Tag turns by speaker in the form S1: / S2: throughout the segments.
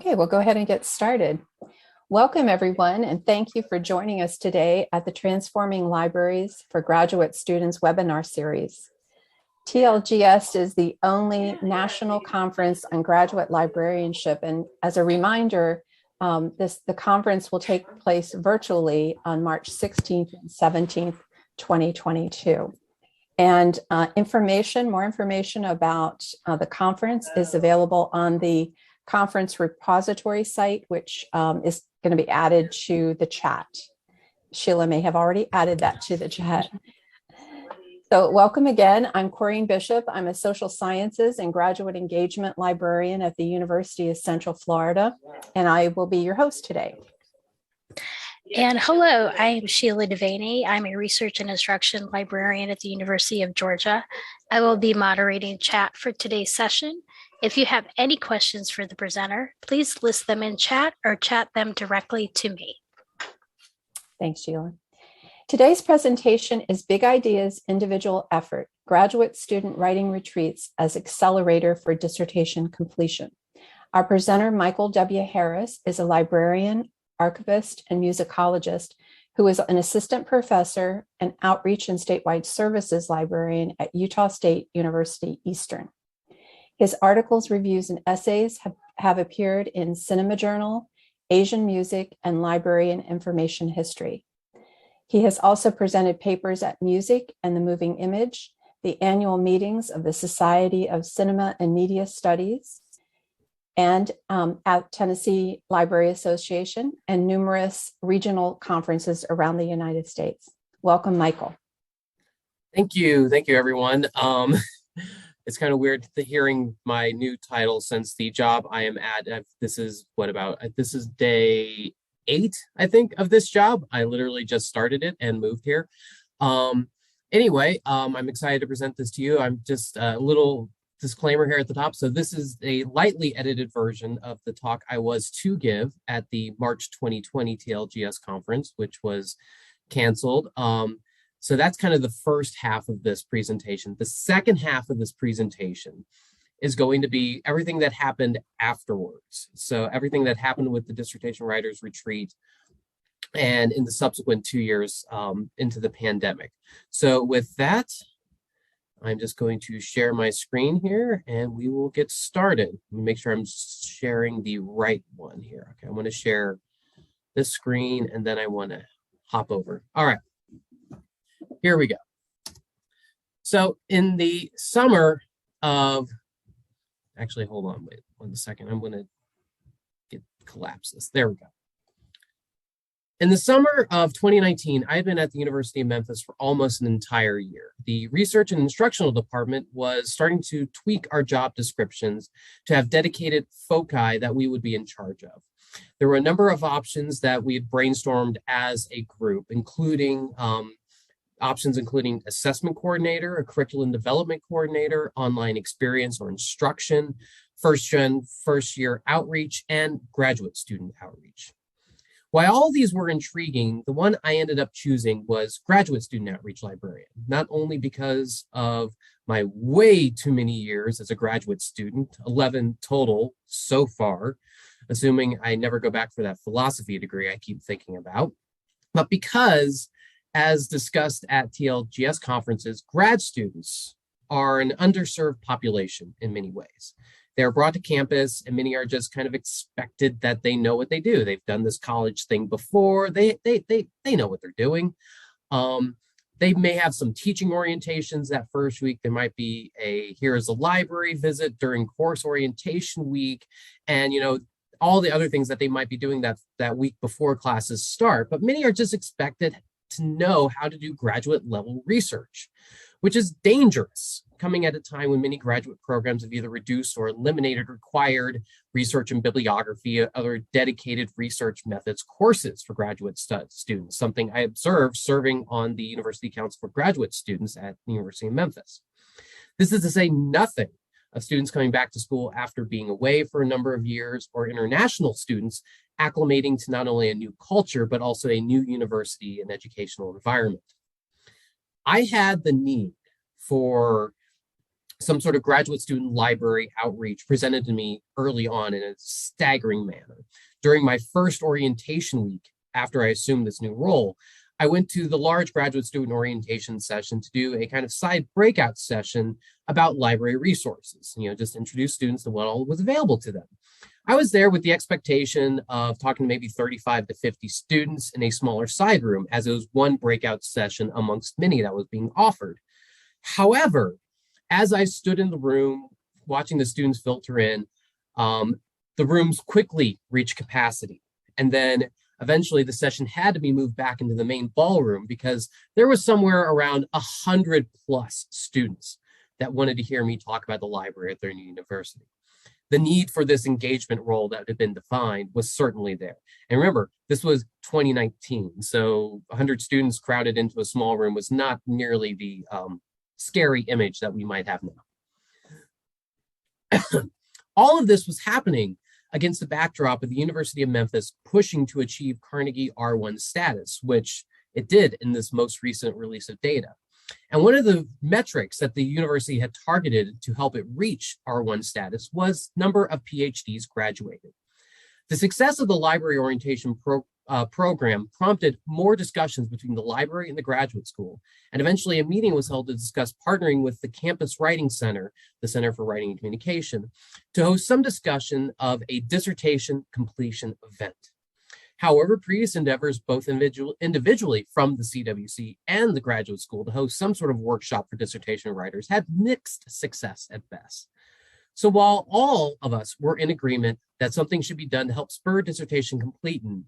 S1: Okay, we'll go ahead and get started. Welcome, everyone, and thank you for joining us today at the Transforming Libraries for Graduate Students webinar series. TLGS is the only national conference on graduate librarianship, and as a reminder, the conference will take place virtually on March 16th and 17th, 2022. And more information about the conference is available on the conference repository site, which is going to be added to the chat. Sheila may have already added that to the chat. So welcome again. I'm Corinne Bishop. I'm a social sciences and graduate engagement librarian at the University of Central Florida, and I will be your host today.
S2: And hello, I am Sheila Devaney. I'm a research and instruction librarian at the University of Georgia. I will be moderating chat for today's session. If you have any questions for the presenter, please list them in chat or chat them directly to me.
S1: Thanks, Sheila. Today's presentation is Big Ideas Individual Effort, Graduate Student Writing Retreats as Accelerator for Dissertation Completion. Our presenter, Michael W. Harris, is a librarian, archivist, and musicologist who is an assistant professor and outreach and statewide services librarian at Utah State University Eastern. His articles, reviews, and essays have appeared in Cinema Journal, Asian Music, and Library and Information History. He has also presented papers at Music and the Moving Image, the annual meetings of the Society of Cinema and Media Studies, and at Tennessee Library Association, and numerous regional conferences around the United States. Welcome, Michael.
S3: Thank you, everyone. It's kind of weird hearing my new title since the job I am at. This is day 8, I think, of this job. I literally just started it and moved here. Anyway, I'm excited to present this to you. I'm just a little disclaimer here at the top. So this is a lightly edited version of the talk I was to give at the March 2020 TLGS conference, which was canceled. So that's kind of the first half of this presentation. The second half of this presentation is going to be everything that happened afterwards. So everything that happened with the Dissertation Writers Retreat and in the subsequent 2 years into the pandemic. So with that, I'm just going to share my screen here and we will get started. Let me make sure I'm sharing the right one here. Okay, I want to share this screen and then I want to hop over. All right. Here we go. So in the summer of, actually, hold on, wait 1 second. I'm going to collapse this. There we go. In the summer of 2019, I've been at the University of Memphis for almost an entire year. The research and instructional department was starting to tweak our job descriptions to have dedicated foci that we would be in charge of. There were a number of options that we had brainstormed as a group, including options including assessment coordinator, a curriculum development coordinator, online experience or instruction, first year outreach, and graduate student outreach. While all these were intriguing, the one I ended up choosing was graduate student outreach librarian, not only because of my way too many years as a graduate student, 11 total so far, assuming I never go back for that philosophy degree I keep thinking about, but because, as discussed at TLGS conferences, grad students are an underserved population in many ways. They're brought to campus and many are just kind of expected that they know what they do. They've done this college thing before. They know what they're doing. They may have some teaching orientations that first week. There might be here's a library visit during course orientation week. And, all the other things that they might be doing that week before classes start. But many are just expected to know how to do graduate level research, which is dangerous, coming at a time when many graduate programs have either reduced or eliminated required research and bibliography, other dedicated research methods courses for graduate students, something I observed serving on the University Council for Graduate Students at the University of Memphis. This is to say nothing of students coming back to school after being away for a number of years, or international students acclimating to not only a new culture, but also a new university and educational environment. I had the need for some sort of graduate student library outreach presented to me early on in a staggering manner. During my first orientation week after I assumed this new role, I went to the large graduate student orientation session to do a kind of side breakout session about library resources, just introduce students to what all was available to them. I was there with the expectation of talking to maybe 35 to 50 students in a smaller side room, as it was one breakout session amongst many that was being offered. However, as I stood in the room watching the students filter in, the rooms quickly reached capacity. And then eventually the session had to be moved back into the main ballroom because there was somewhere around 100 plus students that wanted to hear me talk about the library at their new university. The need for this engagement role that had been defined was certainly there. And remember, this was 2019, so 100 students crowded into a small room was not nearly the scary image that we might have now. All of this was happening against the backdrop of the University of Memphis pushing to achieve Carnegie R1 status, which it did in this most recent release of data. And one of the metrics that the university had targeted to help it reach R1 status was number of PhDs graduated. The success of the library orientation program prompted more discussions between the library and the graduate school, and eventually a meeting was held to discuss partnering with the Campus Writing Center, the Center for Writing and Communication, to host some discussion of a dissertation completion event. However, previous endeavors, both individually from the CWC and the graduate school to host some sort of workshop for dissertation writers had mixed success at best. So while all of us were in agreement that something should be done to help spur dissertation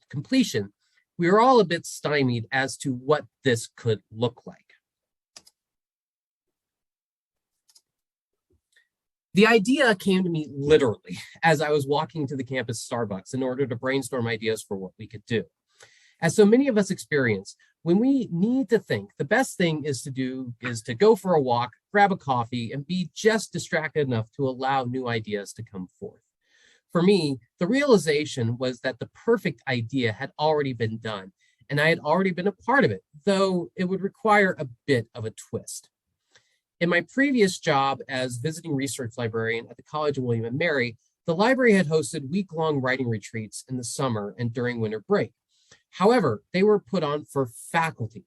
S3: completion, we were all a bit stymied as to what this could look like. The idea came to me literally as I was walking to the campus Starbucks in order to brainstorm ideas for what we could do. As so many of us experience, when we need to think, the best thing is to go for a walk, grab a coffee, and be just distracted enough to allow new ideas to come forth. For me, the realization was that the perfect idea had already been done, and I had already been a part of it, though it would require a bit of a twist. In my previous job as visiting research librarian at the College of William & Mary, the library had hosted week-long writing retreats in the summer and during winter break. However, they were put on for faculty.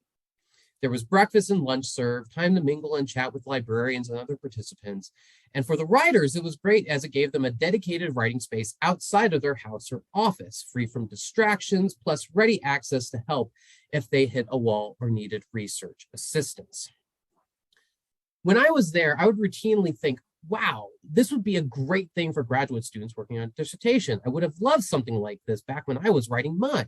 S3: There was breakfast and lunch served, time to mingle and chat with librarians and other participants. And for the writers, it was great as it gave them a dedicated writing space outside of their house or office, free from distractions, plus ready access to help if they hit a wall or needed research assistance. When I was there, I would routinely think, wow, this would be a great thing for graduate students working on a dissertation. I would have loved something like this back when I was writing mine.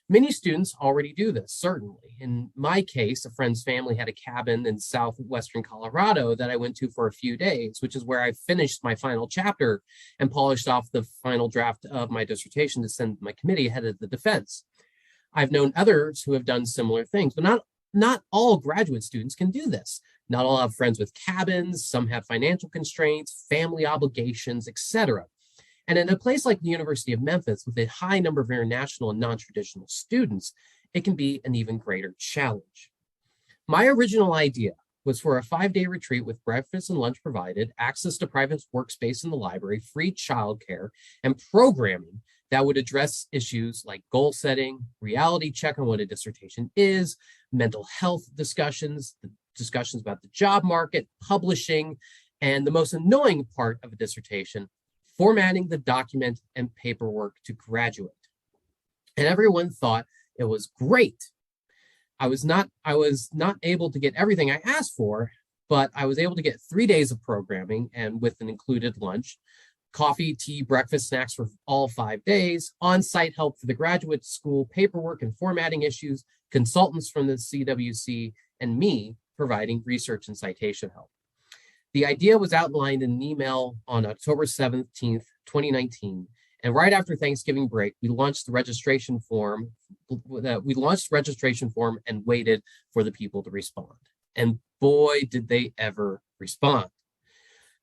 S3: Many students already do this, certainly. In my case, a friend's family had a cabin in southwestern Colorado that I went to for a few days, which is where I finished my final chapter and polished off the final draft of my dissertation to send to my committee ahead of the defense. I've known others who have done similar things, but not all graduate students can do this. Not all have friends with cabins, some have financial constraints, family obligations, etc. And in a place like the University of Memphis, with a high number of international and non-traditional students, it can be an even greater challenge. My original idea was for a 5-day retreat with breakfast and lunch provided, access to private workspace in the library, free childcare, and programming that would address issues like goal setting, reality check on what a dissertation is, mental health discussions about the job market, publishing, and the most annoying part of a dissertation, formatting the document and paperwork to graduate. And everyone thought it was great. I was not able to get everything I asked for, but I was able to get 3 days of programming and with an included lunch, coffee, tea, breakfast, snacks for all 5 days, on-site help for the graduate school, paperwork and formatting issues, consultants from the CWC, and me providing research and citation help. The idea was outlined in an email on October 17th, 2019. And right after Thanksgiving break, we launched the registration form. And waited for the people to respond. And boy, did they ever respond.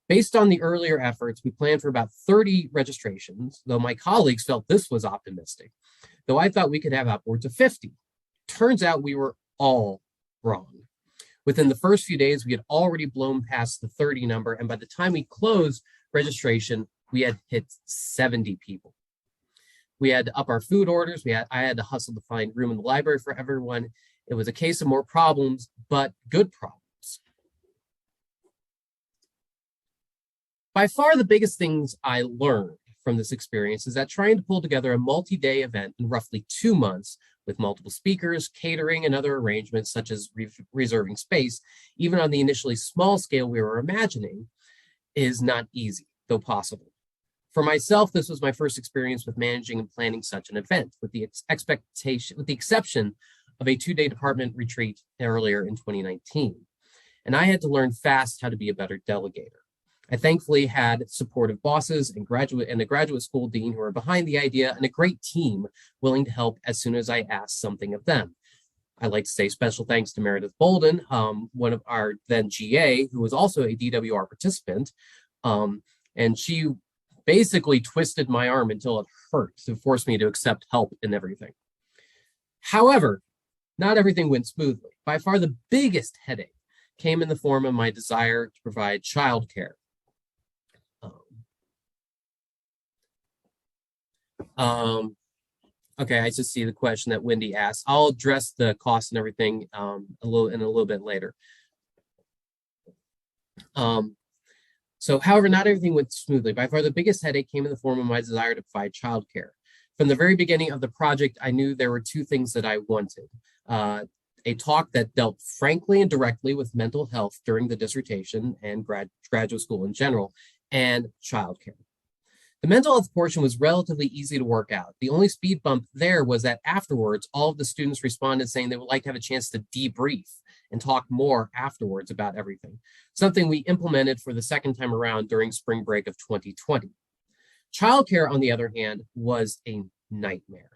S3: Based on the earlier efforts, we planned for about 30 registrations, though my colleagues felt this was optimistic, though I thought we could have upwards of 50. Turns out we were all wrong. Within the first few days, we had already blown past the 30 number, and by the time we closed registration, we had hit 70 people. We had to up our food orders. I had to hustle to find room in the library for everyone. It was a case of more problems, but good problems. By far, the biggest things I learned from this experience is that trying to pull together a multi-day event in roughly 2 months with multiple speakers, catering, and other arrangements such as reserving space, even on the initially small scale we were imagining, is not easy, though possible. For myself, this was my first experience with managing and planning such an event, with the exception of a 2-day department retreat earlier in 2019. And I had to learn fast how to be a better delegator. I thankfully had supportive bosses and the graduate school dean who were behind the idea, and a great team willing to help as soon as I asked something of them. I'd like to say special thanks to Meredith Bolden, one of our then GA, who was also a DWR participant. And she basically twisted my arm until it hurt to force me to accept help in everything. However, not everything went smoothly. By far the biggest headache came in the form of my desire to provide childcare. Okay, I just see the question that Wendy asked. I'll address the cost and everything a little bit later. However, not everything went smoothly. By far, the biggest headache came in the form of my desire to provide childcare. From the very beginning of the project, I knew there were 2 things that I wanted. A talk that dealt frankly and directly with mental health during the dissertation and graduate school in general, and childcare. The mental health portion was relatively easy to work out. The only speed bump there was that afterwards, all of the students responded saying they would like to have a chance to debrief and talk more afterwards about everything, something we implemented for the second time around during spring break of 2020. Childcare, on the other hand, was a nightmare.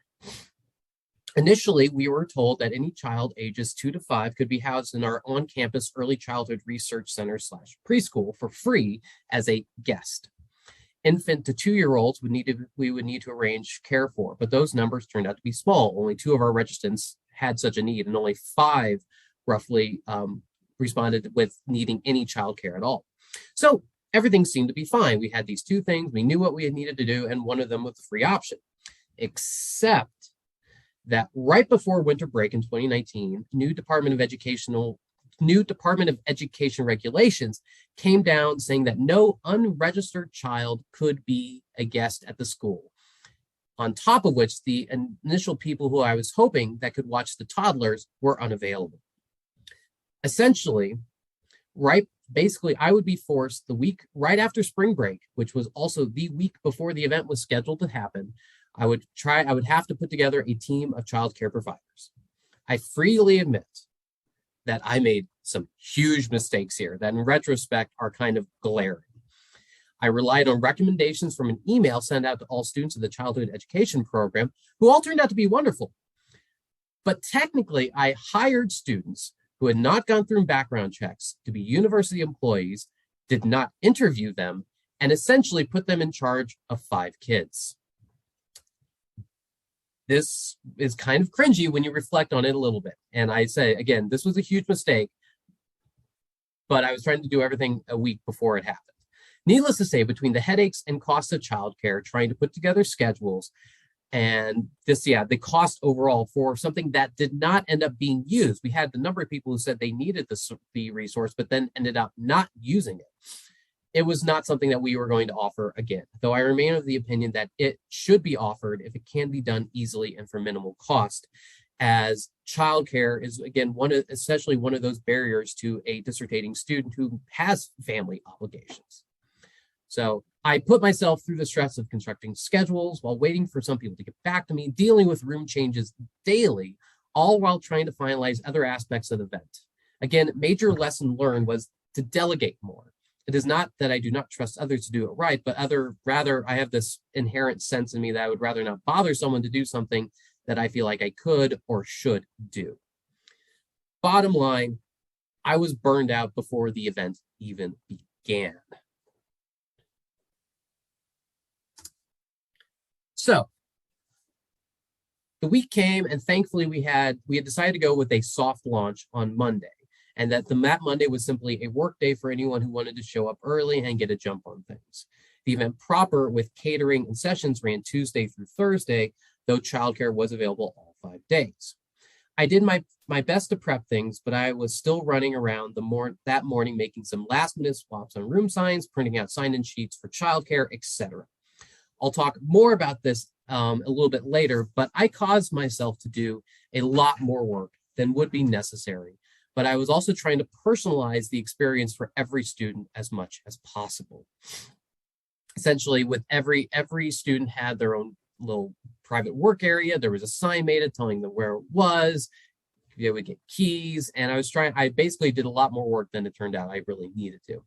S3: Initially, we were told that any child ages 2 to 5 could be housed in our on-campus early childhood research center / preschool for free as a guest. Infant to 2-year-olds we would need to arrange care for, but those numbers turned out to be small. Only 2 of our registrants had such a need, and only 5 roughly responded with needing any childcare at all. So everything seemed to be fine. We had these 2 things. We knew what we had needed to do, and one of them was the free option, except that right before winter break in 2019, new Department of Education regulations came down saying that no unregistered child could be a guest at the school. On top of which, the initial people who I was hoping that could watch the toddlers were unavailable. Essentially, basically, I would be forced the week right after spring break, which was also the week before the event was scheduled to happen. I would have to put together a team of childcare providers. I freely admit that I made some huge mistakes here that in retrospect are kind of glaring. I relied on recommendations from an email sent out to all students of the childhood education program, who all turned out to be wonderful. But technically, I hired students who had not gone through background checks to be university employees, did not interview them, and essentially put them in charge of 5 kids. This is kind of cringy when you reflect on it a little bit. And I say, again, this was a huge mistake, but I was trying to do everything a week before it happened. Needless to say, between the headaches and cost of childcare, trying to put together schedules, and the cost overall for something that did not end up being used. We had the number of people who said they needed the resource, but then ended up not using it. It was not something that we were going to offer again, though I remain of the opinion that it should be offered if it can be done easily and for minimal cost, as childcare is, again, especially one of those barriers to a dissertating student who has family obligations. So I put myself through the stress of constructing schedules while waiting for some people to get back to me, dealing with room changes daily, all while trying to finalize other aspects of the event. Again, major lesson learned was to delegate more. It is not that I do not trust others to do it right, but rather I have this inherent sense in me that I would rather not bother someone to do something that I feel like I could or should do. Bottom line, I was burned out before the event even began. So the week came, and thankfully we had decided to go with a soft launch on Monday. and that that Monday was simply a work day for anyone who wanted to show up early and get a jump on things. The event proper with catering and sessions ran Tuesday through Thursday, though childcare was available all 5 days. I did my best to prep things, but I was still running around that morning making some last-minute swaps on room signs, printing out sign-in sheets for childcare, etc. I'll talk more about this a little bit later, but I caused myself to do a lot more work than would be necessary. But I was also trying to personalize the experience for every student as much as possible. Essentially, with every student had their own little private work area. There was a sign made telling them where it was. They would get keys, and I basically did a lot more work than it turned out I really needed to.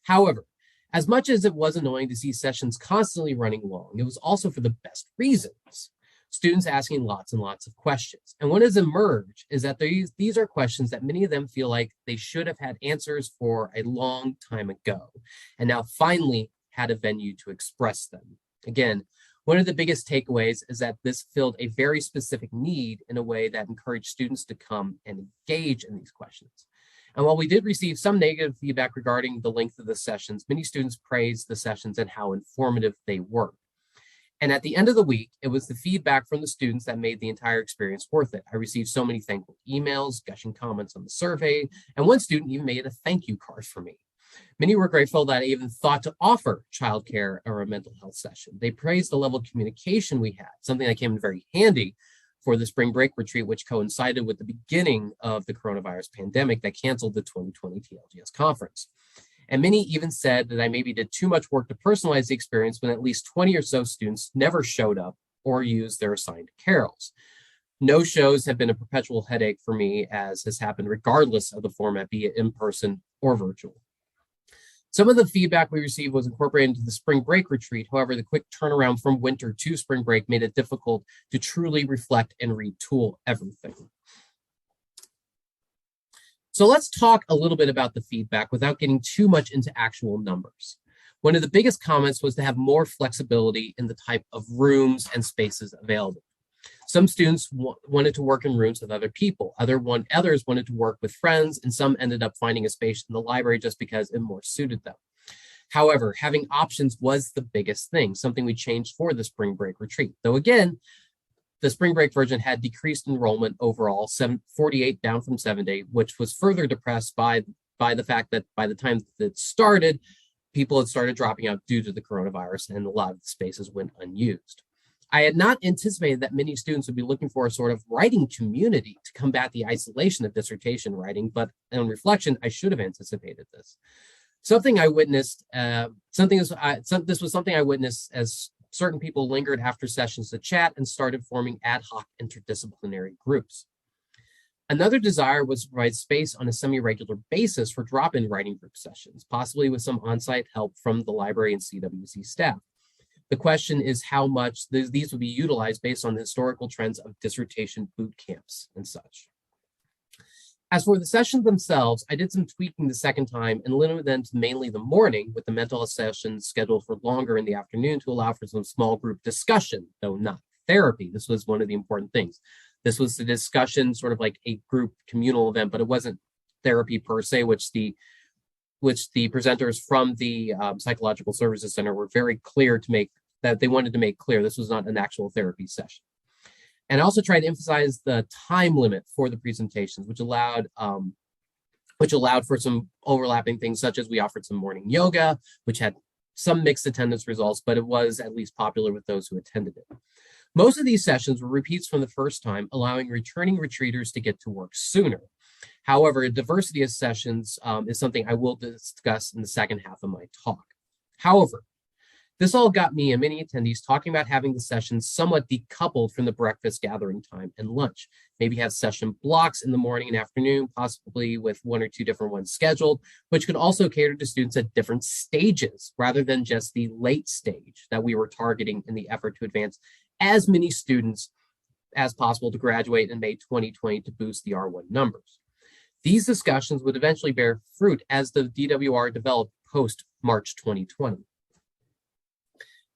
S3: However, as much as it was annoying to see sessions constantly running long, it was also for the best reasons. Students asking lots and lots of questions. And what has emerged is that these are questions that many of them feel like they should have had answers for a long time ago, and now finally had a venue to express them. Again, one of the biggest takeaways is that this filled a very specific need in a way that encouraged students to come and engage in these questions. And while we did receive some negative feedback regarding the length of the sessions, many students praised the sessions and how informative they were. And at the end of the week, it was the feedback from the students that made the entire experience worth it. I received so many thankful emails, gushing comments on the survey, and one student even made a thank you card for me. Many were grateful that I even thought to offer childcare or a mental health session. They praised the level of communication we had, something that came in very handy for the spring break retreat, which coincided with the beginning of the coronavirus pandemic that canceled the 2020 TLGS conference. And many even said that I maybe did too much work to personalize the experience when at least 20 or so students never showed up or used their assigned carols. No shows have been a perpetual headache for me, as has happened regardless of the format, be it in person or virtual. Some of the feedback we received was incorporated into the spring break retreat. However, the quick turnaround from winter to spring break made it difficult to truly reflect and retool everything. So let's talk a little bit about the feedback without getting too much into actual numbers. One of the biggest comments was to have more flexibility in the type of rooms and spaces available. Some students wanted to work in rooms with other people. Others wanted to work with friends, and some ended up finding a space in the library just because it more suited them. However, having options was the biggest thing, something we changed for the spring break retreat. Though again, the spring break version had decreased enrollment overall, 48 down from 70, which was further depressed by the fact that by the time that it started, people had started dropping out due to the coronavirus, and a lot of the spaces went unused. I had not anticipated that many students would be looking for a sort of writing community to combat the isolation of dissertation writing, but on reflection, I should have anticipated this. This was something I witnessed as certain people lingered after sessions to chat and started forming ad hoc interdisciplinary groups. Another desire was to provide space on a semi-regular basis for drop-in writing group sessions, possibly with some on-site help from the library and CWC staff. The question is how much these would be utilized based on the historical trends of dissertation boot camps and such. As for the sessions themselves, I did some tweaking the second time and limited them to mainly the morning, with the mental health sessions scheduled for longer in the afternoon to allow for some small group discussion, though not therapy. This was one of the important things. This was the discussion, sort of like a group communal event, but it wasn't therapy per se, which the presenters from the Psychological Services Center were very clear to make that they wanted to make clear this was not an actual therapy session. And I also tried to emphasize the time limit for the presentations, which allowed for some overlapping things, such as we offered some morning yoga, which had some mixed attendance results, but it was at least popular with those who attended it. Most of these sessions were repeats from the first time, allowing returning retreaters to get to work sooner. However, diversity of sessions is something I will discuss in the second half of my talk. However, this all got me and many attendees talking about having the sessions somewhat decoupled from the breakfast gathering time and lunch. Maybe have session blocks in the morning and afternoon, possibly with one or two different ones scheduled, which could also cater to students at different stages rather than just the late stage that we were targeting in the effort to advance as many students as possible to graduate in May 2020 to boost the R1 numbers. These discussions would eventually bear fruit as the DWR developed post-March 2020.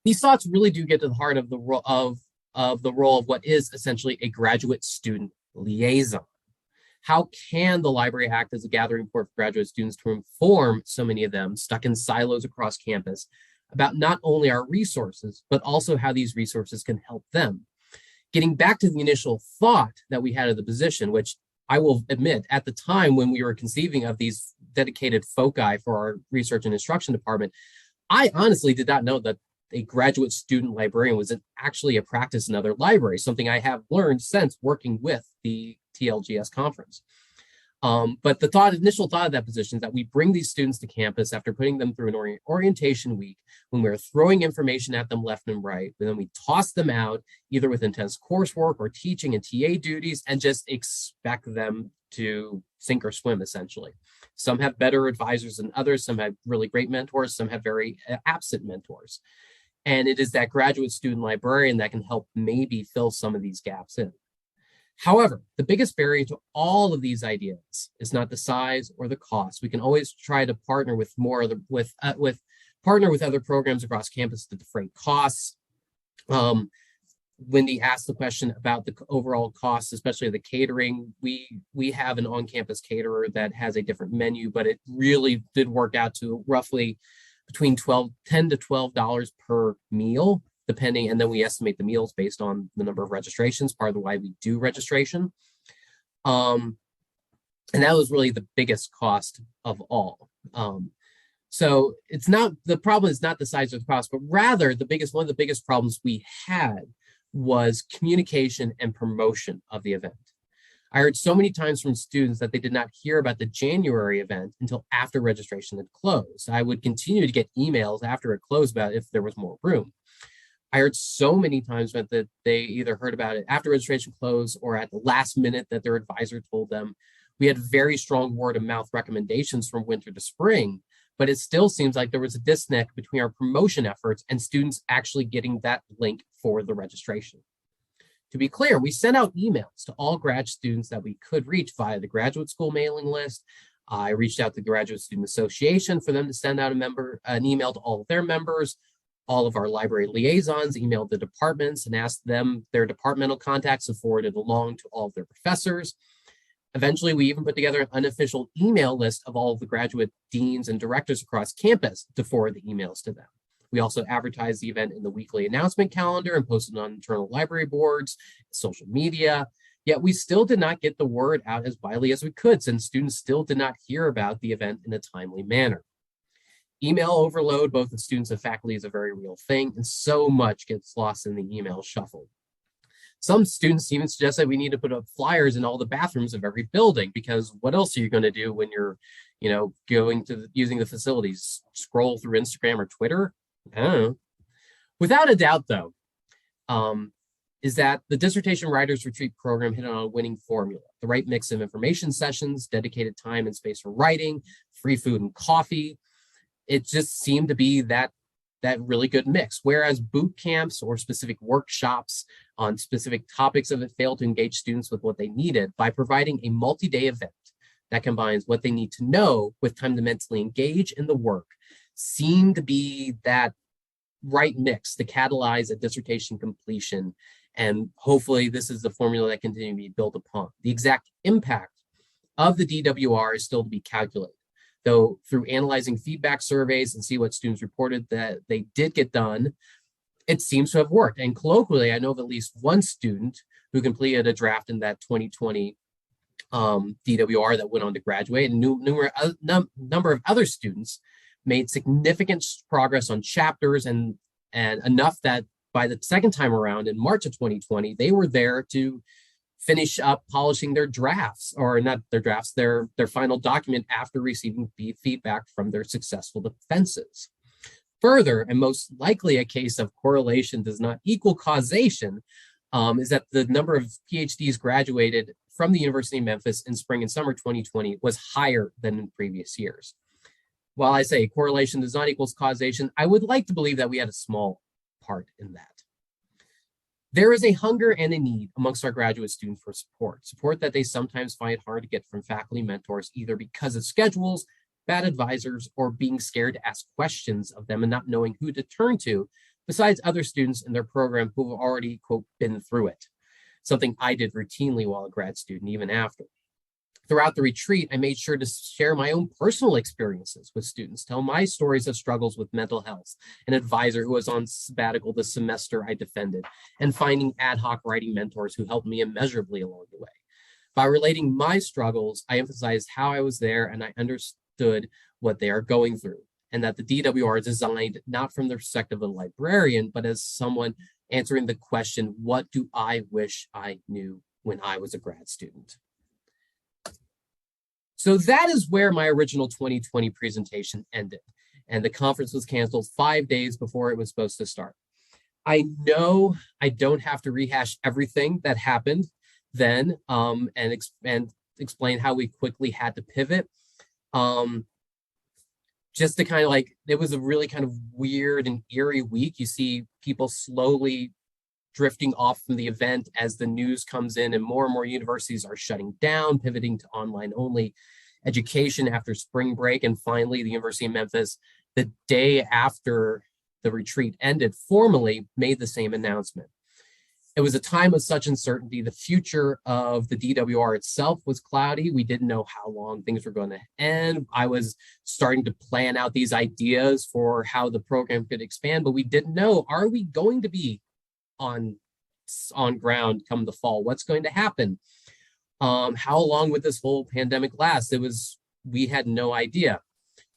S3: These thoughts really do get to the heart of the role of what is essentially a graduate student liaison. How can the library act as a gathering point for graduate students to inform so many of them stuck in silos across campus about not only our resources, but also how these resources can help them? Getting back to the initial thought that we had of the position, which I will admit at the time when we were conceiving of these dedicated foci for our research and instruction department, I honestly did not know that a graduate student librarian was actually a practice in other libraries, something I have learned since working with the TLGS conference. But the initial thought of that position is that we bring these students to campus after putting them through an orientation week, when we're throwing information at them left and right, and then we toss them out either with intense coursework or teaching and TA duties and just expect them to sink or swim, essentially. Some have better advisors than others, some have really great mentors, some have very absent mentors. And it is that graduate student librarian that can help maybe fill some of these gaps in. However, the biggest barrier to all of these ideas is not the size or the cost. We can always try to partner with partner with other programs across campus to defray costs. Wendy asked the question about the overall costs, especially the catering. We have an on-campus caterer that has a different menu, but it really did work out to roughly between $10 to $12 per meal, depending, and then we estimate the meals based on the number of registrations, part of the why we do registration. And that was really the biggest cost of all. So it's not, the problem is not the size of the cost, but rather one of the biggest problems we had was communication and promotion of the event. I heard so many times from students that they did not hear about the January event until after registration had closed. I would continue to get emails after it closed about if there was more room. I heard so many times that they either heard about it after registration closed or at the last minute that their advisor told them. We had very strong word of mouth recommendations from winter to spring, but it still seems like there was a disconnect between our promotion efforts and students actually getting that link for the registration. To be clear, we sent out emails to all grad students that we could reach via the graduate school mailing list. I reached out to the Graduate Student Association for them to send out an email to all of their members. All of our library liaisons emailed the departments and asked them their departmental contacts and forwarded along to all of their professors. Eventually, we even put together an unofficial email list of all of the graduate deans and directors across campus to forward the emails to them. We also advertised the event in the weekly announcement calendar and posted on internal library boards, social media, yet we still did not get the word out as widely as we could, since students still did not hear about the event in a timely manner. Email overload, both of students and faculty, is a very real thing, and so much gets lost in the email shuffle. Some students even suggest that we need to put up flyers in all the bathrooms of every building, because what else are you going to do when you're, using the facilities? Scroll through Instagram or Twitter? I don't know. Without a doubt, though, is that the Dissertation Writers Retreat program hit on a winning formula. The right mix of information sessions, dedicated time and space for writing, free food and coffee. It just seemed to be that really good mix. Whereas boot camps or specific workshops on specific topics of it failed to engage students with what they needed, by providing a multi-day event that combines what they need to know with time to mentally engage in the work, seemed to be that right mix to catalyze a dissertation completion. And hopefully this is the formula that continues to be built upon. The exact impact of the DWR is still to be calculated, though through analyzing feedback surveys and see what students reported that they did get done, it seems to have worked. And colloquially, I know of at least one student who completed a draft in that 2020 DWR that went on to graduate, and number of other students made significant progress on chapters, and enough that by the second time around in March of 2020, they were there to finish up polishing their drafts, or not their drafts, their final document after receiving feedback from their successful defenses. Further, and most likely a case of correlation does not equal causation, is that the number of PhDs graduated from the University of Memphis in spring and summer 2020 was higher than in previous years. While I say correlation does not equal causation, I would like to believe that we had a small part in that. There is a hunger and a need amongst our graduate students for support that they sometimes find hard to get from faculty mentors, either because of schedules, bad advisors, or being scared to ask questions of them and not knowing who to turn to, besides other students in their program who have already, quote, been through it. Something I did routinely while a grad student, even after. Throughout the retreat, I made sure to share my own personal experiences with students, tell my stories of struggles with mental health, an advisor who was on sabbatical the semester I defended, and finding ad hoc writing mentors who helped me immeasurably along the way. By relating my struggles, I emphasized how I was there and I understood what they are going through, and that the DWR is designed not from the perspective of a librarian, but as someone answering the question, what do I wish I knew when I was a grad student? So that is where my original 2020 presentation ended, and the conference was canceled 5 days before it was supposed to start. I know I don't have to rehash everything that happened then and explain how we quickly had to pivot. Just to kind of like, it was a really kind of weird and eerie week. You see people slowly drifting off from the event as the news comes in and more universities are shutting down, pivoting to online only education after spring break. And finally, the University of Memphis, the day after the retreat ended, formally made the same announcement. It was a time of such uncertainty. The future of the DWR itself was cloudy. We didn't know how long things were going to end. I was starting to plan out these ideas for how the program could expand, but we didn't know, are we going to be on ground come the fall? What's going to happen? How long would this whole pandemic last? We had no idea.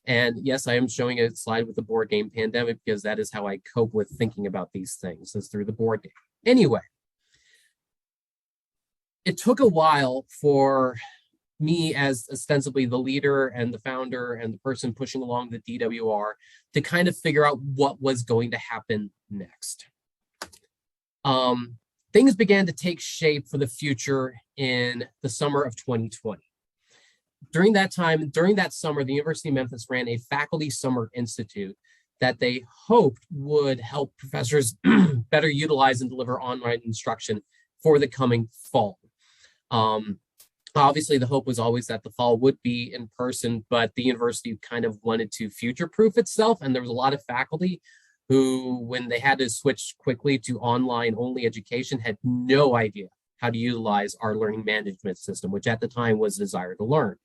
S3: And yes, I am showing a slide with the board game Pandemic because that is how I cope with thinking about these things, is through the board game. Anyway, it took a while for me, as ostensibly the leader and the founder and the person pushing along the DWR, to kind of figure out what was going to happen next. Things began to take shape for the future in the summer of 2020. During that summer, the University of Memphis ran a faculty summer institute that they hoped would help professors better utilize and deliver online instruction for the coming fall. Obviously, the hope was always that the fall would be in person, but the university kind of wanted to future-proof itself, and there was a lot of faculty who, when they had to switch quickly to online-only education, had no idea how to utilize our learning management system, which at the time was Desire to Learn.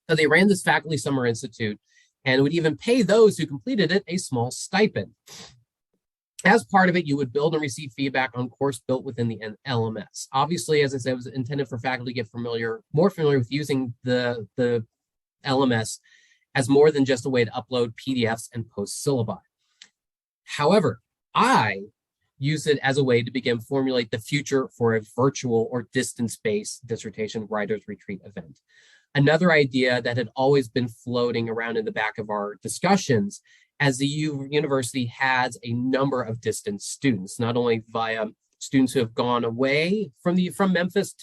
S3: So they ran this faculty summer institute and would even pay those who completed it a small stipend. As part of it, you would build and receive feedback on course built within the LMS. Obviously, as I said, it was intended for faculty to get more familiar with using the LMS as more than just a way to upload PDFs and post syllabi. However, I use it as a way to begin formulate the future for a virtual or distance-based dissertation writers retreat event. Another idea that had always been floating around in the back of our discussions, as the university has a number of distance students, not only via students who have gone away from Memphis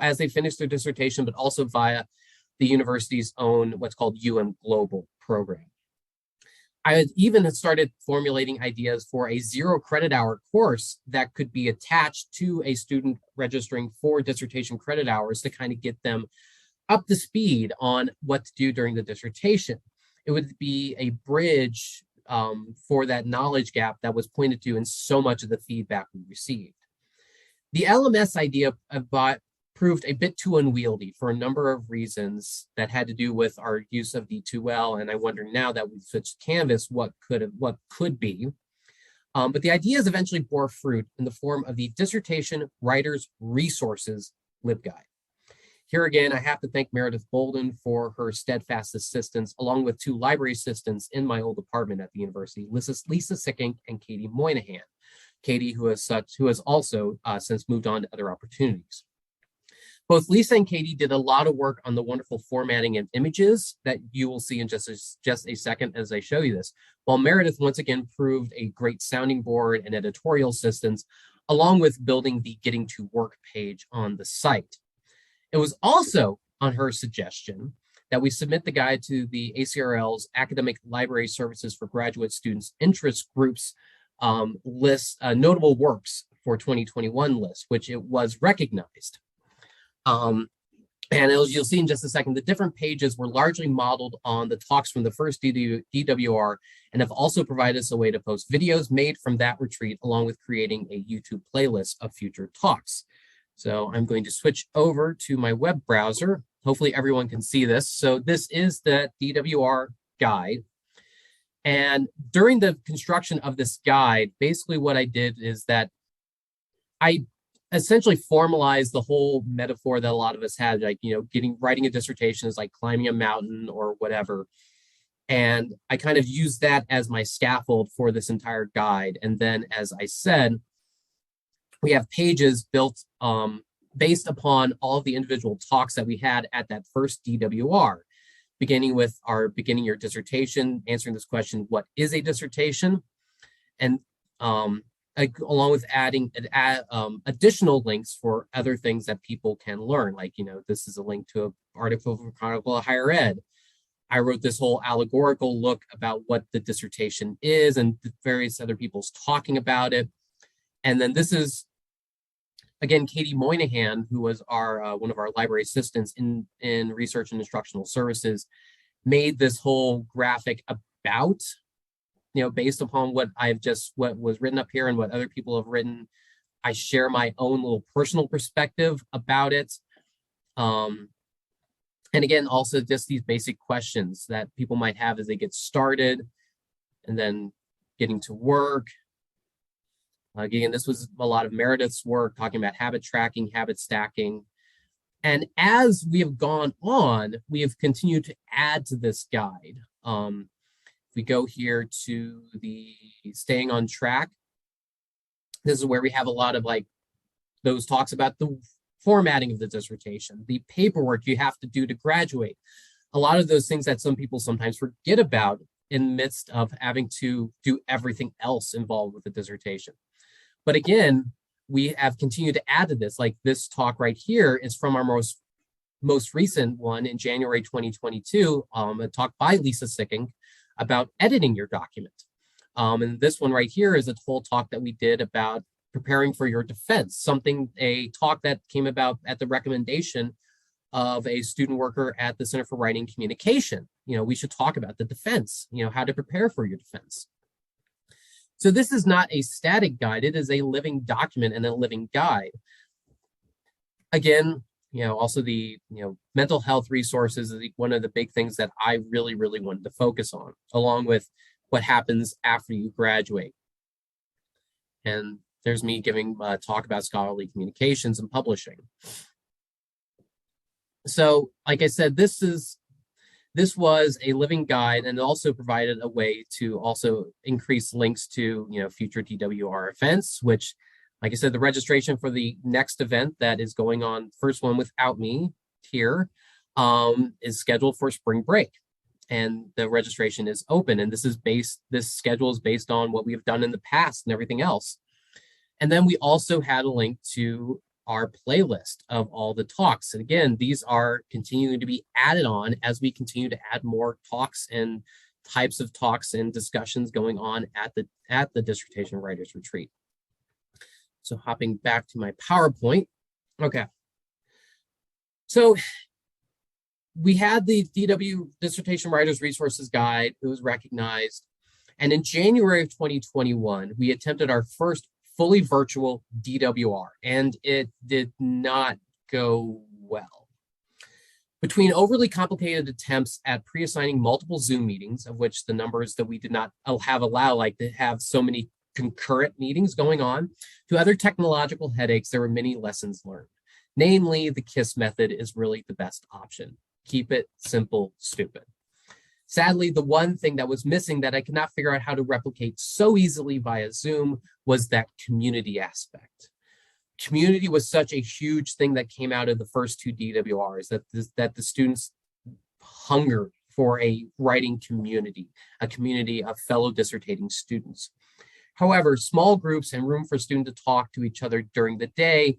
S3: as they finish their dissertation, but also via the university's own what's called UM Global program. I had even started formulating ideas for a 0 credit hour course that could be attached to a student registering for dissertation credit hours to kind of get them up to speed on what to do during the dissertation. It would be a bridge for that knowledge gap that was pointed to in so much of the feedback we received. The LMS idea proved a bit too unwieldy for a number of reasons that had to do with our use of D2L, and I wonder now that we've switched Canvas, what could be. But the ideas eventually bore fruit in the form of the Dissertation Writers Resources LibGuide. Here again, I have to thank Meredith Bolden for her steadfast assistance, along with 2 library assistants in my old department at the university, Lisa Sickink and Katie Moynihan. Katie, who has also since moved on to other opportunities. Both Lisa and Katie did a lot of work on the wonderful formatting of images that you will see in just a second as I show you this, while Meredith once again proved a great sounding board and editorial assistance, along with building the Getting to Work page on the site. It was also on her suggestion that we submit the guide to the ACRL's Academic Library Services for Graduate Students Interest Groups list, notable works for 2021 list, which it was recognized. And as you'll see in just a second, the different pages were largely modeled on the talks from the first DWR and have also provided us a way to post videos made from that retreat, along with creating a YouTube playlist of future talks. So I'm going to switch over to my web browser. Hopefully everyone can see this. So this is the DWR guide. And during the construction of this guide, basically what I did is that I essentially formalized the whole metaphor that a lot of us had, like, writing a dissertation is like climbing a mountain or whatever. And I kind of used that as my scaffold for this entire guide. And then, as I said, we have pages built based upon all of the individual talks that we had at that first DWR, beginning with our beginning your dissertation, answering this question, what is a dissertation? And along with adding additional links for other things that people can learn. Like, this is a link to an article from Chronicle of Higher Ed. I wrote this whole allegorical look about what the dissertation is and various other people's talking about it. And then this is, again, Katie Moynihan, who was our one of our library assistants in research and instructional services, made this whole graphic about, based upon what was written up here and what other people have written. I share my own little personal perspective about it. And again, also just these basic questions that people might have as they get started and then getting to work. Again, this was a lot of Meredith's work talking about habit tracking, habit stacking. And as we have gone on, we have continued to add to this guide. If we go here to the staying on track, this is where we have a lot of those talks about the formatting of the dissertation, the paperwork you have to do to graduate, a lot of those things that some people sometimes forget about in the midst of having to do everything else involved with the dissertation. But again, we have continued to add to this. Like this talk right here is from our most recent one in January 2022, a talk by Lisa Sicking about editing your document. And this one right here is a whole talk that we did about preparing for your defense, a talk that came about at the recommendation of a student worker at the Center for Writing Communication. We should talk about the defense, how to prepare for your defense. So this is not a static guide, it is a living document and a living guide. Again, also the, mental health resources is one of the big things that I really, really wanted to focus on, along with what happens after you graduate. And there's me giving a talk about scholarly communications and publishing. So, like I said, this was a living guide, and it also provided a way to also increase links to future DWR events, which, like I said, the registration for the next event that is going on, first one without me here, is scheduled for spring break. And the registration is open. And this schedule is based on what we have done in the past and everything else. And then we also had a link to our playlist of all the talks. And again, these are continuing to be added on as we continue to add more talks and types of talks and discussions going on at the Dissertation Writers Retreat. So hopping back to my PowerPoint. Okay. So we had the DW Dissertation Writers Resources Guide. It was recognized. And in January of 2021, we attempted our first fully virtual DWR, and it did not go well. Between overly complicated attempts at pre-assigning multiple Zoom meetings, of which the numbers that we did not allow, like to have so many concurrent meetings going on, to other technological headaches, there were many lessons learned. Namely, the KISS method is really the best option. Keep it simple, stupid. Sadly, the one thing that was missing that I could not figure out how to replicate so easily via Zoom was that community aspect. Community was such a huge thing that came out of the first two DWRs, that the students hungered for a writing community, a community of fellow dissertating students. However, small groups and room for students to talk to each other during the day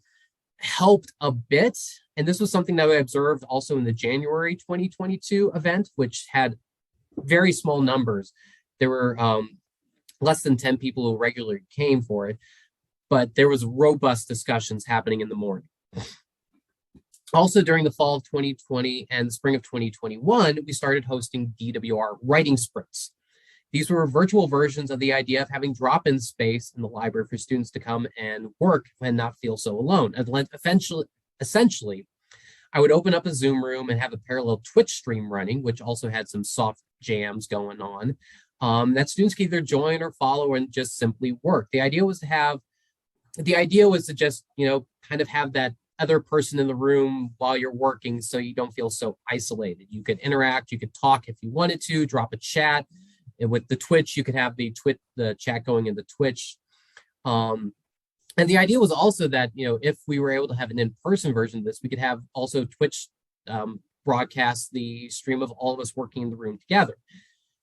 S3: helped a bit. And this was something that I observed also in the January 2022 event, which had very small numbers. There were less than 10 people who regularly came for it, but there was robust discussions happening in the morning. Also, during the fall of 2020 and the spring of 2021, we started hosting DWR writing sprints. These were virtual versions of the idea of having drop-in space in the library for students to come and work and not feel so alone. And essentially, I would open up a Zoom room and have a parallel Twitch stream running, which also had some soft jams going on, that students could either join or follow and just simply work. The idea was to just, kind of have that other person in the room while you're working so you don't feel so isolated. You could interact, you could talk if you wanted to, drop a chat. And with the Twitch, you could have the chat going in the Twitch. And the idea was also that, if we were able to have an in-person version of this, we could have also Twitch broadcast the stream of all of us working in the room together.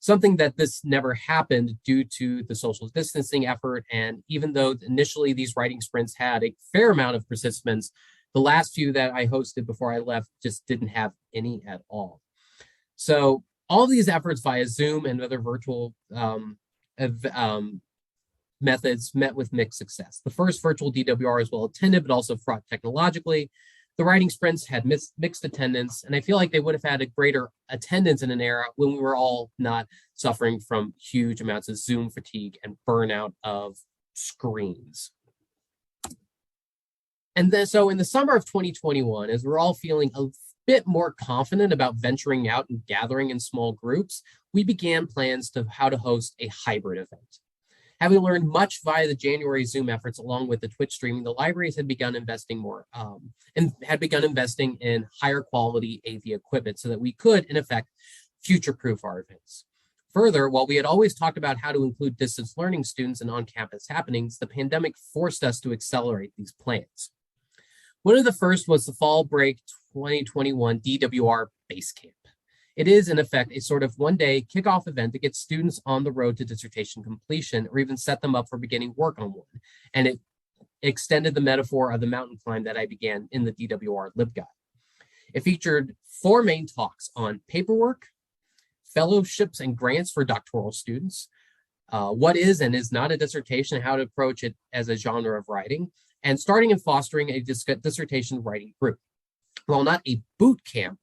S3: Something that this never happened due to the social distancing effort. And even though initially these writing sprints had a fair amount of participants, the last few that I hosted before I left just didn't have any at all. So all of these efforts via Zoom and other virtual methods met with mixed success. The first virtual DWR is well attended, but also fraught technologically. The writing sprints had mixed attendance, and I feel like they would have had a greater attendance in an era when we were all not suffering from huge amounts of Zoom fatigue and burnout of screens. And then, so in the summer of 2021, as we're all feeling a bit more confident about venturing out and gathering in small groups, we began plans to how to host a hybrid event. Having learned much via the January Zoom efforts, along with the Twitch streaming, the libraries had begun investing in higher quality AV equipment so that we could, in effect, future-proof our events. Further, while we had always talked about how to include distance learning students in on-campus happenings, the pandemic forced us to accelerate these plans. One of the first was the Fall Break 2021 DWR Base Camp. It is, in effect, a sort of one-day kickoff event that gets students on the road to dissertation completion or even set them up for beginning work on one. And it extended the metaphor of the mountain climb that I began in the DWR LibGuide. It featured 4 main talks on paperwork, fellowships and grants for doctoral students, what is and is not a dissertation, how to approach it as a genre of writing, and starting and fostering a dissertation writing group. While not a boot camp,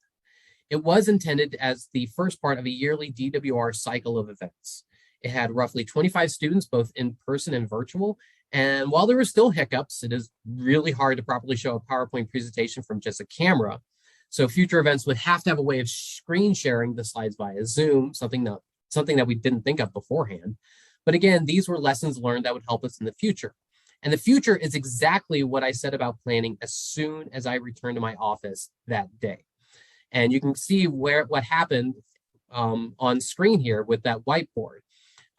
S3: it was intended as the first part of a yearly DWR cycle of events. It had roughly 25 students, both in person and virtual. And while there were still hiccups, it is really hard to properly show a PowerPoint presentation from just a camera. So future events would have to have a way of screen sharing the slides via Zoom, something that we didn't think of beforehand. But again, these were lessons learned that would help us in the future. And the future is exactly what I said about planning as soon as I returned to my office that day. And you can see what happened on screen here with that whiteboard.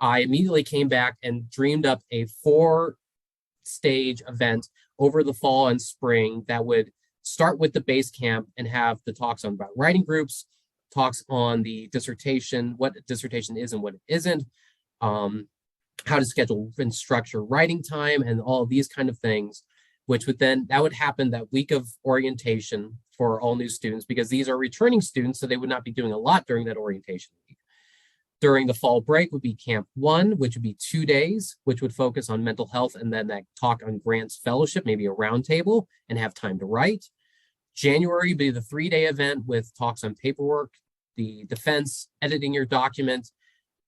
S3: I immediately came back and dreamed up a 4-stage event over the fall and spring that would start with the base camp and have the talks on about writing groups, talks on the dissertation, what a dissertation is and what it isn't, how to schedule and structure writing time, and all of these kind of things, which would happen that week of orientation for all new students, because these are returning students, so they would not be doing a lot during that orientation week. During the fall break would be Camp 1, which would be 2 days, which would focus on mental health, and then that talk on grants fellowship, maybe a roundtable, and have time to write. January would be the 3-day event with talks on paperwork, the defense, editing your document,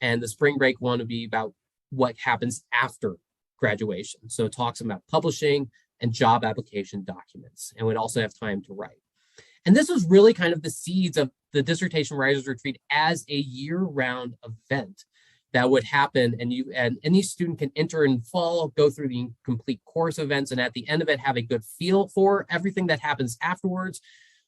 S3: and the spring break one would be about what happens after graduation. So talks about publishing and job application documents, and would also have time to write. And this was really kind of the seeds of the Dissertation Writers Retreat as a year-round event that would happen, and any student can enter in fall, go through the complete course events, and at the end of it have a good feel for everything that happens afterwards.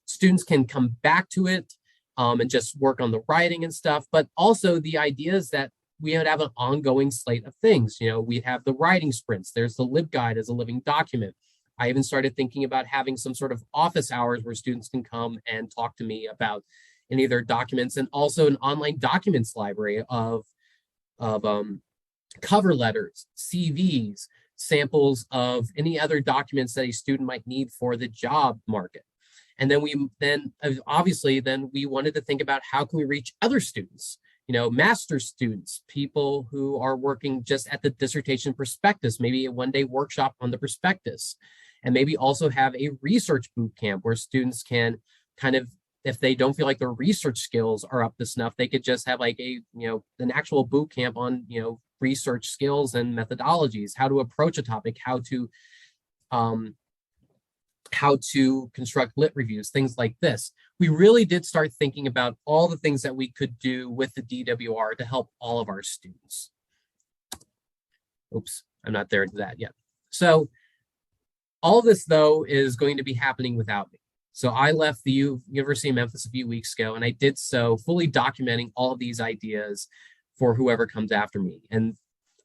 S3: Students can come back to it and just work on the writing and stuff, but also the idea is that we would have an ongoing slate of things. We have the writing sprints, there's the LibGuide as a living document. I even started thinking about having some sort of office hours where students can come and talk to me about any of their documents, and also an online documents library of cover letters, CVs, samples of any other documents that a student might need for the job market. And then we wanted to think about how can we reach other students, master's students, people who are working just at the dissertation prospectus, maybe a 1-day workshop on the prospectus, and maybe also have a research boot camp where students can kind of if they don't feel like their research skills are up to snuff, they could just have like an actual boot camp on, research skills and methodologies, how to approach a topic, um, how to construct lit reviews, things like this. We really did start thinking about all the things that we could do with the DWR to help all of our students. Oops, I'm not there to that yet. So all of this, though, is going to be happening without me. So I left the University of Memphis a few weeks ago, and I did so fully documenting all of these ideas for whoever comes after me. And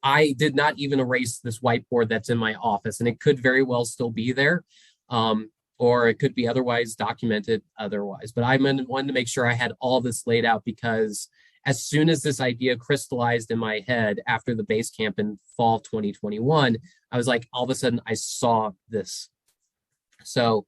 S3: I did not even erase this whiteboard that's in my office, and it could very well still be there, or it could be otherwise documented otherwise. But I wanted to make sure I had all this laid out, because as soon as this idea crystallized in my head after the base camp in fall 2021, I was like, all of a sudden I saw this. So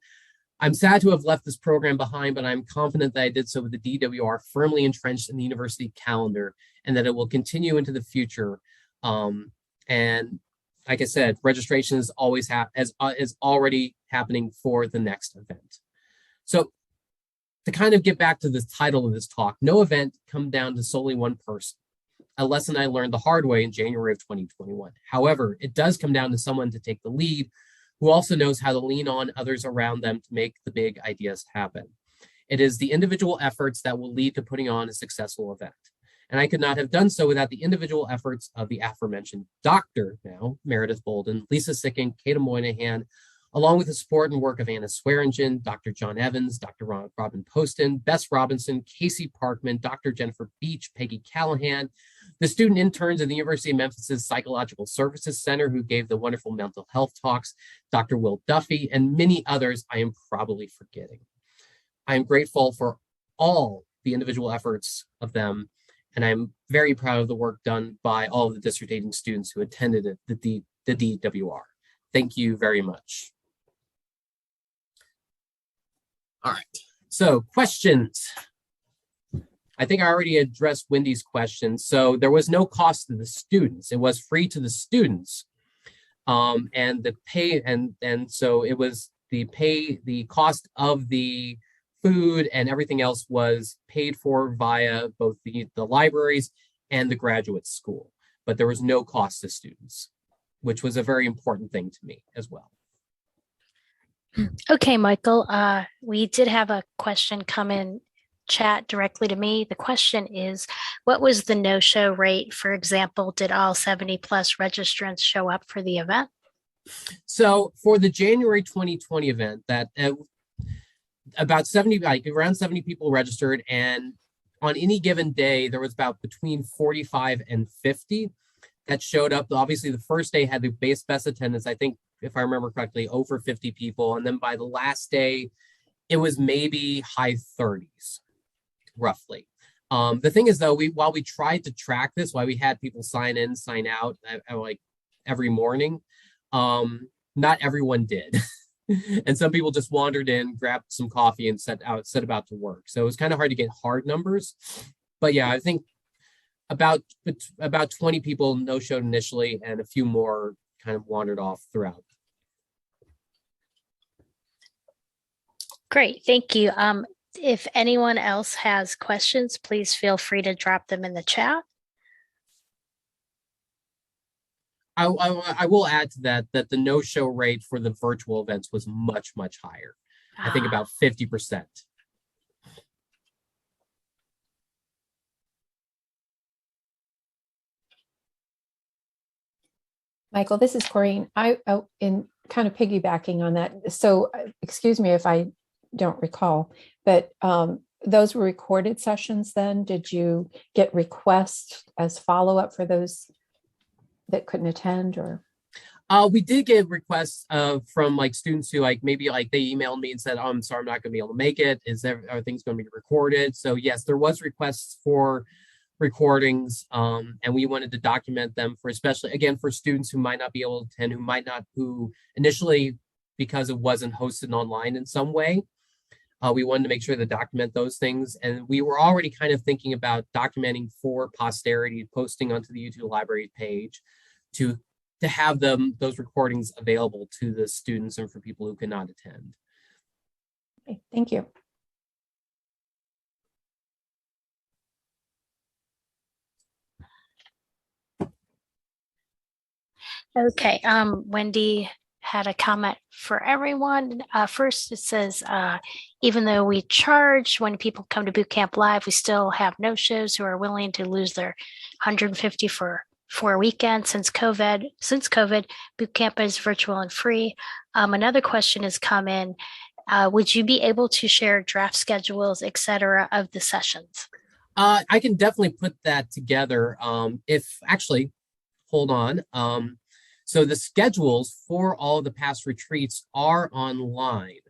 S3: I'm sad to have left this program behind, but I'm confident that I did so with the DWR firmly entrenched in the university calendar, and that it will continue into the future. And like I said, registration is always is already happening for the next event. So to kind of get back to the title of this talk, no event come down to solely one person, a lesson I learned the hard way in January of 2021. However, it does come down to someone to take the lead, who also knows how to lean on others around them to make the big ideas happen. It is the individual efforts that will lead to putting on a successful event. And I could not have done so without the individual efforts of the aforementioned Dr. now, Meredith Bolden, Lisa Sicken, Kata Moynihan, along with the support and work of Anna Swearingen, Dr. John Evans, Dr. Robin Poston, Bess Robinson, Casey Parkman, Dr. Jennifer Beach, Peggy Callahan, the student interns in the University of Memphis's Psychological Services Center who gave the wonderful mental health talks, Dr. Will Duffy, and many others I am probably forgetting. I am grateful for all the individual efforts of them, and I'm very proud of the work done by all of the dissertating students who attended it, the DWR. Thank you very much. All right, so questions. I think I already addressed Wendy's question. So there was no cost to the students. It was free to the students. And the pay, and so it was the cost of the food and everything else was paid for via both the libraries and the graduate school. But there was no cost to students, which was a very important thing to me as well.
S2: Okay, Michael, we did have a question come in chat directly to me. The question is, what was the no-show rate? For example, did all 70 plus registrants show up for the event?
S3: So for the January 2020 event, that about 70, like around 70 people registered, and on any given day, there was about between 45 and 50 that showed up. Obviously, the first day had the best attendance, I think, if I remember correctly, over 50 people. And then by the last day, it was maybe high 30s, roughly. The thing is, though, while we tried to track this, while we had people sign in, sign out like every morning, not everyone did. And some people just wandered in, grabbed some coffee, and set about to work. So it was kind of hard to get hard numbers. But yeah, I think about 20 people no-showed initially, and a few more kind of wandered off throughout.
S2: Great, thank you. If anyone else has questions, please feel free to drop them in the chat.
S3: I will add to that the no-show rate for the virtual events was much, much higher. I think about 50%.
S1: Michael, this is Corinne. In kind of piggybacking on that. So excuse me if I don't recall, but those were recorded sessions then? Did you get requests as follow-up for those that couldn't attend, or?
S3: We did get requests from like students who maybe they emailed me and said, oh, I'm sorry, I'm not going to be able to make it. Are things going to be recorded? So yes, there was requests for recordings, and we wanted to document them for, especially again, for students who might not be able to attend, who initially, because it wasn't hosted online in some way, we wanted to make sure to document those things. And we were already kind of thinking about documenting for posterity, posting onto the YouTube library page to have those recordings available to the students and for people who cannot attend.
S1: Okay, thank you.
S2: Okay, Wendy had a comment for everyone. First, it says, even though we charge when people come to Boot Camp Live, we still have no-shows who are willing to lose their 150 for 4 weekends since COVID. Since COVID, Boot Camp is virtual and free. Another question has come in. Would you be able to share draft schedules, et cetera, of the sessions?
S3: I can definitely put that together. If actually, hold on. So the schedules for all the past retreats are online.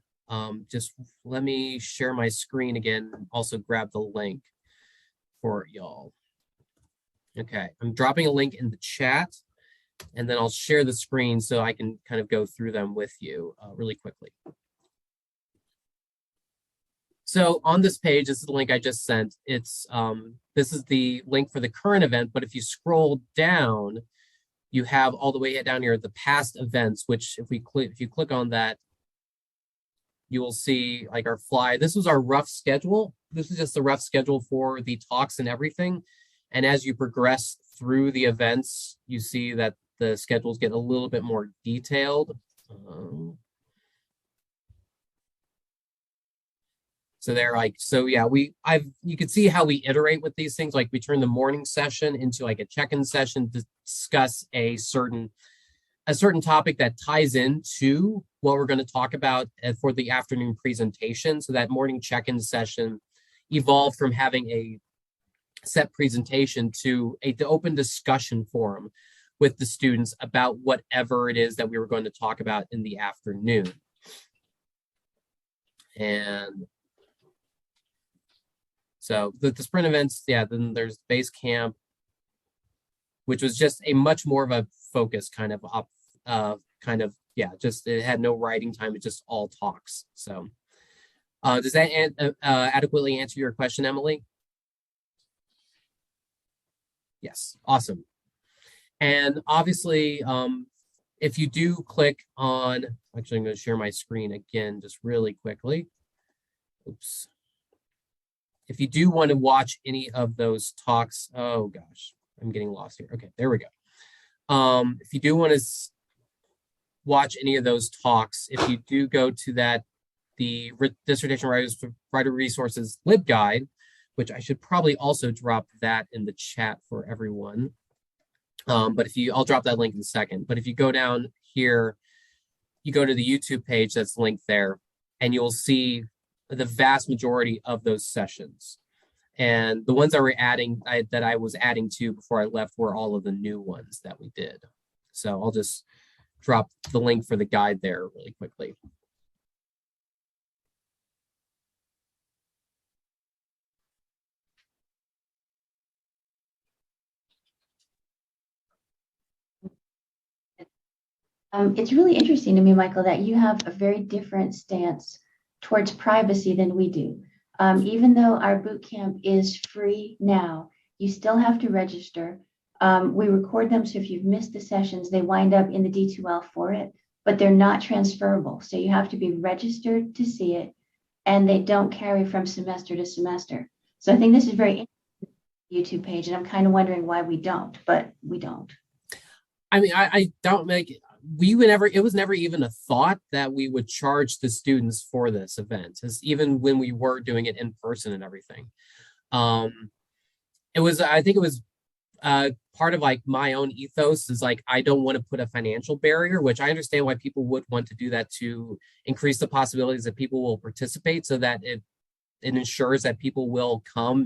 S3: Just let me share my screen again, and also grab the link for y'all. Okay, I'm dropping a link in the chat, and then I'll share the screen so I can kind of go through them with you really quickly. So on this page, this is the link I just sent. It's this is the link for the current event, but if you scroll down, you have all the way down here the past events, which if you click on that, you will see like our flyer. This was our rough schedule. This is just the rough schedule for the talks and everything. And as you progress through the events, you see that the schedules get a little bit more detailed. So they're like, so yeah, you can see how we iterate with these things. Like we turn the morning session into like a check-in session to discuss a certain topic that ties into what we're going to talk about for the afternoon presentation. So that morning check-in session evolved from having a set presentation to an open discussion forum with the students about whatever it is that we were going to talk about in the afternoon. And so the sprint events, yeah, then there's base camp, which was just a much more of a focus kind of just it had no writing time, it's just all talks. So does that adequately answer your question, Emily? Yes, awesome. And obviously, if you do click on, actually I'm going to share my screen again just really quickly. Oops. If you do want to watch any of those talks, oh gosh, I'm getting lost here. Okay, there we go. If you do want to watch any of those talks, if you do go to the Dissertation Writer Resources LibGuide, which I should probably also drop that in the chat for everyone. But I'll drop that link in a second. But if you go down here, you go to the YouTube page that's linked there, and you'll see the vast majority of those sessions. And the ones that I was adding to before I left were all of the new ones that we did. So I'll just drop the link for the guide there really quickly.
S4: It's really interesting to me, Michael, that you have a very different stance towards privacy than we do. Even though our boot camp is free now, you still have to register. We record them, so if you've missed the sessions, they wind up in the D2L for it, but they're not transferable. So you have to be registered to see it, and they don't carry from semester to semester. So I think this is very interesting YouTube page, and I'm kind of wondering why we don't, but we don't.
S3: I mean, I don't make it. It was never even a thought that we would charge the students for this event, as even when we were doing it in person and everything. I think it was part of like my own ethos is like, I don't want to put a financial barrier, which I understand why people would want to do that to increase the possibilities that people will participate, so that it ensures that people will come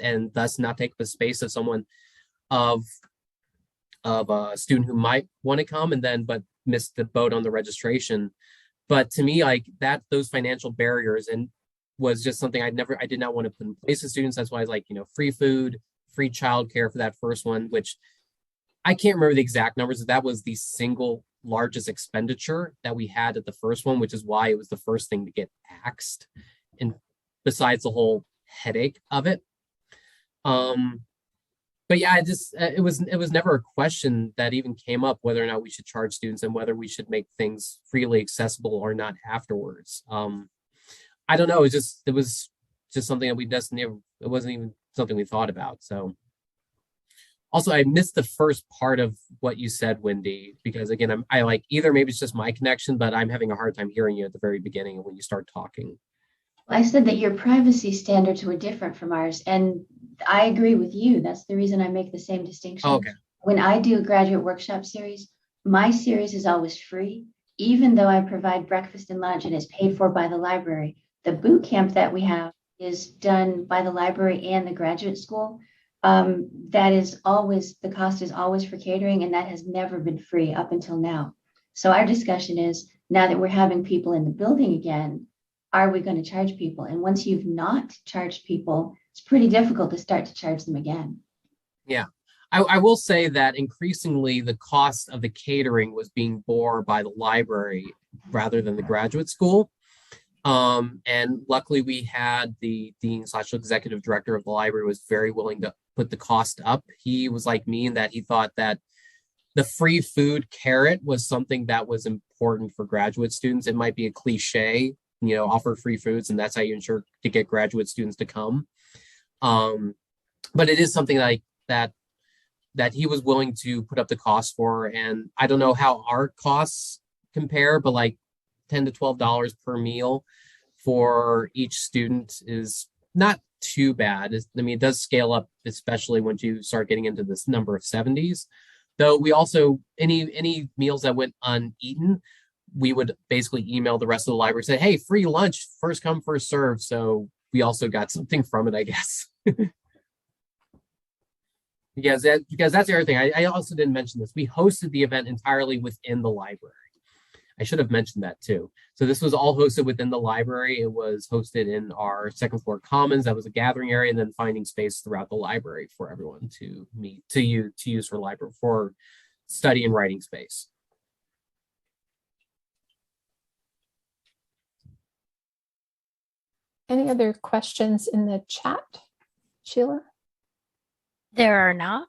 S3: and thus not take up the space of someone of a student who might want to come but missed the boat on the registration. But to me, like those financial barriers and was just something I did not want to put in place with students. That's why I was like, free food, free childcare for that first one, which I can't remember the exact numbers. That was the single largest expenditure that we had at the first one, which is why it was the first thing to get axed, and besides the whole headache of it. But yeah, it was never a question that even came up whether or not we should charge students and whether we should make things freely accessible or not afterwards. I don't know. It was just something that it wasn't even something we thought about. So Also, I missed the first part of what you said, Wendy, because again, I like either maybe it's just my connection, but I'm having a hard time hearing you at the very beginning when you start talking.
S4: I said that your privacy standards were different from ours, and I agree with you. That's the reason I make the same distinction.
S3: Okay.
S4: When I do a graduate workshop series, my series is always free, even though I provide breakfast and lunch and is paid for by the library. The boot camp that we have is done by the library and the graduate school. That is always, the cost is always for catering, and that has never been free up until now. So our discussion is, now that we're having people in the building again, are we going to charge people? And once you've not charged people, it's pretty difficult to start to charge them again.
S3: Yeah. I will say that increasingly the cost of the catering was being borne by the library rather than the graduate school. And luckily we had the dean/executive director of the library was very willing to put the cost up. He was like me in that he thought that the free food carrot was something that was important for graduate students. It might be a cliche, offer free foods, and that's how you ensure to get graduate students to come. But it is something like that he was willing to put up the cost for. And I don't know how our costs compare, but like $10 to $12 per meal for each student is not too bad. It does scale up, especially once you start getting into this number of 70s. Though we also, any meals that went uneaten, we would basically email the rest of the library, say, hey, free lunch, first come, first serve. So we also got something from it, I guess. Because that's the other thing. I also didn't mention this. We hosted the event entirely within the library. I should have mentioned that too. So this was all hosted within the library. It was hosted in our second floor commons. That was a gathering area, and then finding space throughout the library for everyone to meet, to use for study and writing space.
S1: Any other questions in the chat, Sheila?
S2: There are not.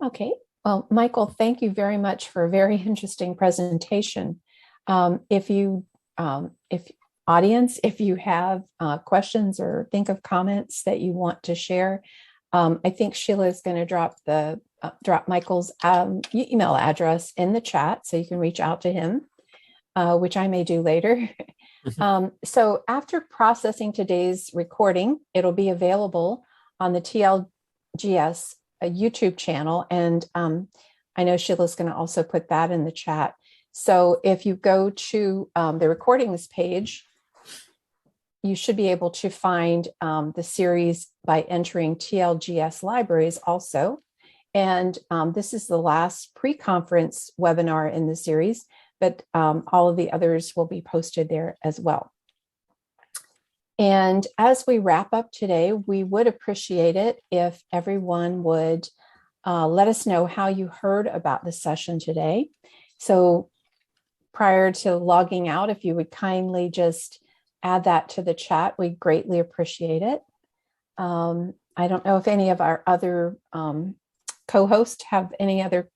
S1: Okay. Well, Michael, thank you very much for a very interesting presentation. If you have questions or think of comments that you want to share, I think Sheila is going to drop Michael's email address in the chat so you can reach out to him, which I may do later. So after processing today's recording, it'll be available on the TLGS YouTube channel. And I know Sheila's going to also put that in the chat. So if you go to the recordings page, you should be able to find the series by entering TLGS libraries also. And this is the last pre-conference webinar in the series, but all of the others will be posted there as well. And as we wrap up today, we would appreciate it if everyone would let us know how you heard about the session today. So prior to logging out, if you would kindly just add that to the chat, we greatly appreciate it. I don't know if any of our other co-hosts have any other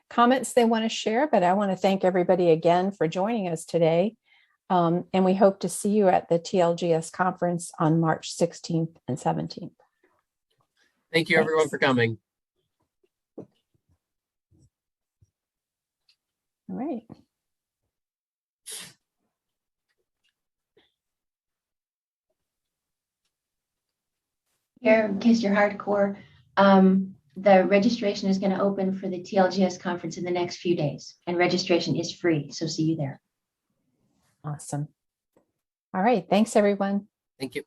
S1: comments they want to share, but I want to thank everybody again for joining us today. And we hope to see you at the TLGS conference on March 16th and 17th.
S3: Thank you, everyone, for coming.
S1: All right.
S4: Here, in case you're hardcore, the registration is going to open for the TLGS conference in the next few days, and registration is free. So see you there.
S1: Awesome. All right. Thanks, everyone.
S3: Thank you.